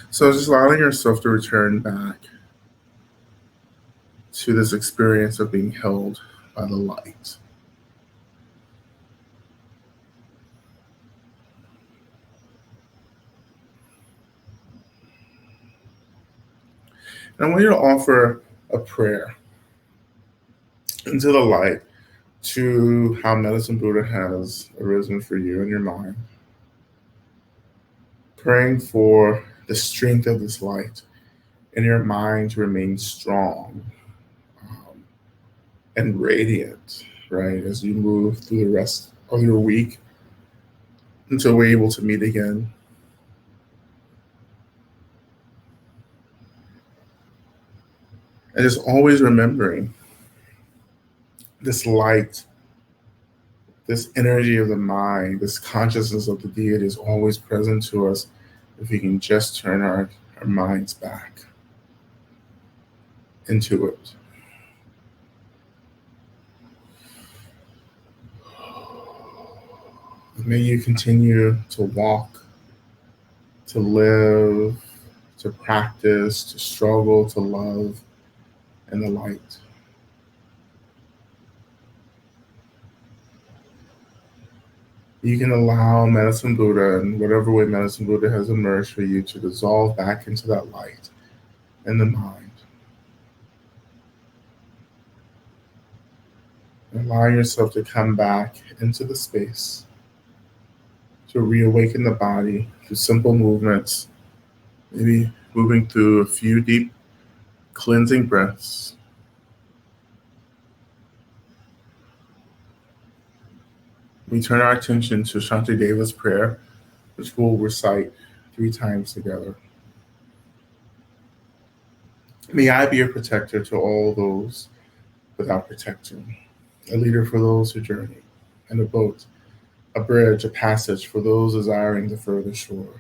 So just allowing yourself to return back to this experience of being held by the light. And I want you to offer a prayer into the light to how Medicine Buddha has arisen for you in your mind. Praying for the strength of this light in your mind to remain strong and radiant, right, as you move through the rest of your week until we're able to meet again. And just always remembering this light, this energy of the mind, this consciousness of the deity is always present to us if we can just turn our minds back into it. May you continue to walk, to live, to practice, to struggle, to love in the light. You can allow Medicine Buddha, in whatever way Medicine Buddha has emerged for you, to dissolve back into that light in the mind. Allowing yourself to come back into the space, to reawaken the body through simple movements, maybe moving through a few deep cleansing breaths. We turn our attention to Shantideva's prayer, which we'll recite 3 times together. May I be a protector to all those without protection, a leader for those who journey, and a boat, a bridge, a passage for those desiring the further shore.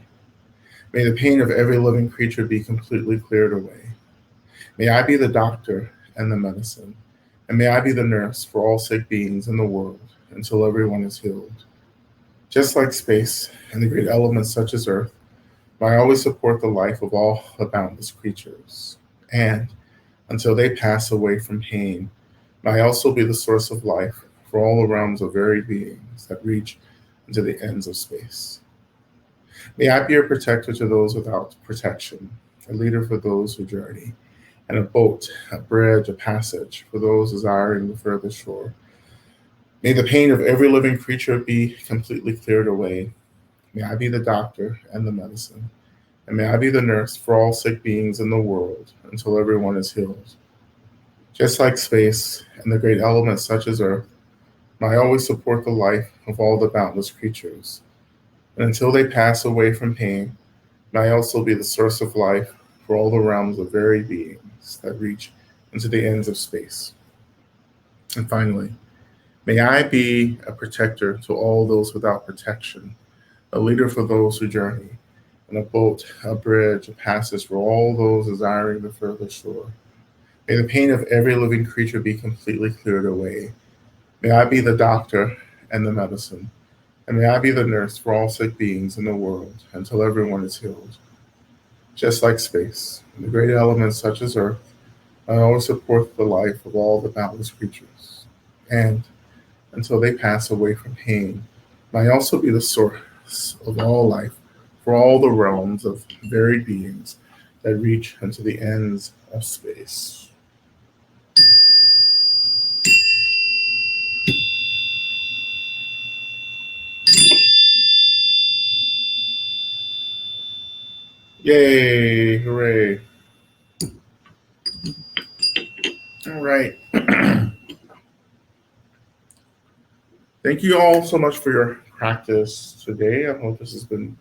May the pain of every living creature be completely cleared away. May I be the doctor and the medicine, and may I be the nurse for all sick beings in the world until everyone is healed. Just like space and the great elements such as earth, may I always support the life of all the boundless creatures. And until they pass away from pain, may I also be the source of life for all the realms of varied beings that reach into the ends of space. May I be a protector to those without protection, a leader for those who journey, and a boat, a bridge, a passage for those desiring the further shore. May the pain of every living creature be completely cleared away. May I be the doctor and the medicine, and may I be the nurse for all sick beings in the world until everyone is healed. Just like space and the great elements such as earth, may I always support the life of all the boundless creatures. And until they pass away from pain, may I also be the source of life for all the realms of varied beings that reach into the ends of space. And finally, may I be a protector to all those without protection, a leader for those who journey, and a boat, a bridge, a passage for all those desiring the further shore. May the pain of every living creature be completely cleared away. May I be the doctor and the medicine, and may I be the nurse for all sick beings in the world until everyone is healed. Just like space, and the great elements such as earth, I always support the life of all the boundless creatures. And until they pass away from pain, may I also be the source of all life for all the realms of varied beings that reach into the ends of space. Yay! Hooray! All right. Thank you all so much for your practice today. I hope this has been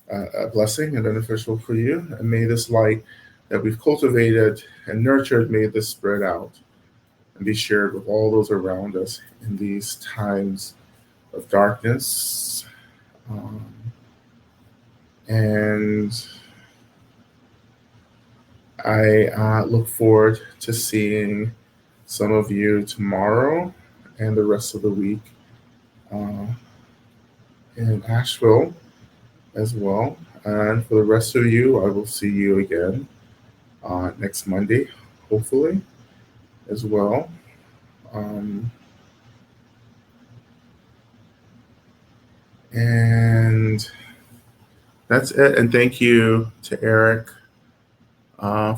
a blessing and beneficial for you. And may this light that we've cultivated and nurtured, may this spread out and be shared with all those around us in these times of darkness. And I look forward to seeing some of you tomorrow and the rest of the week uh, in Asheville as well. And for the rest of you, I will see you again next Monday, hopefully, as well. Um, and that's it. And thank you to Eric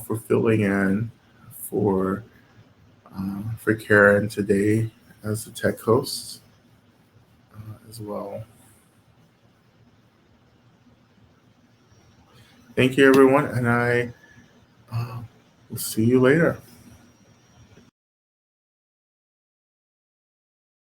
for filling in for Karen today as the tech host as well. Thank you, everyone, and I will see you later.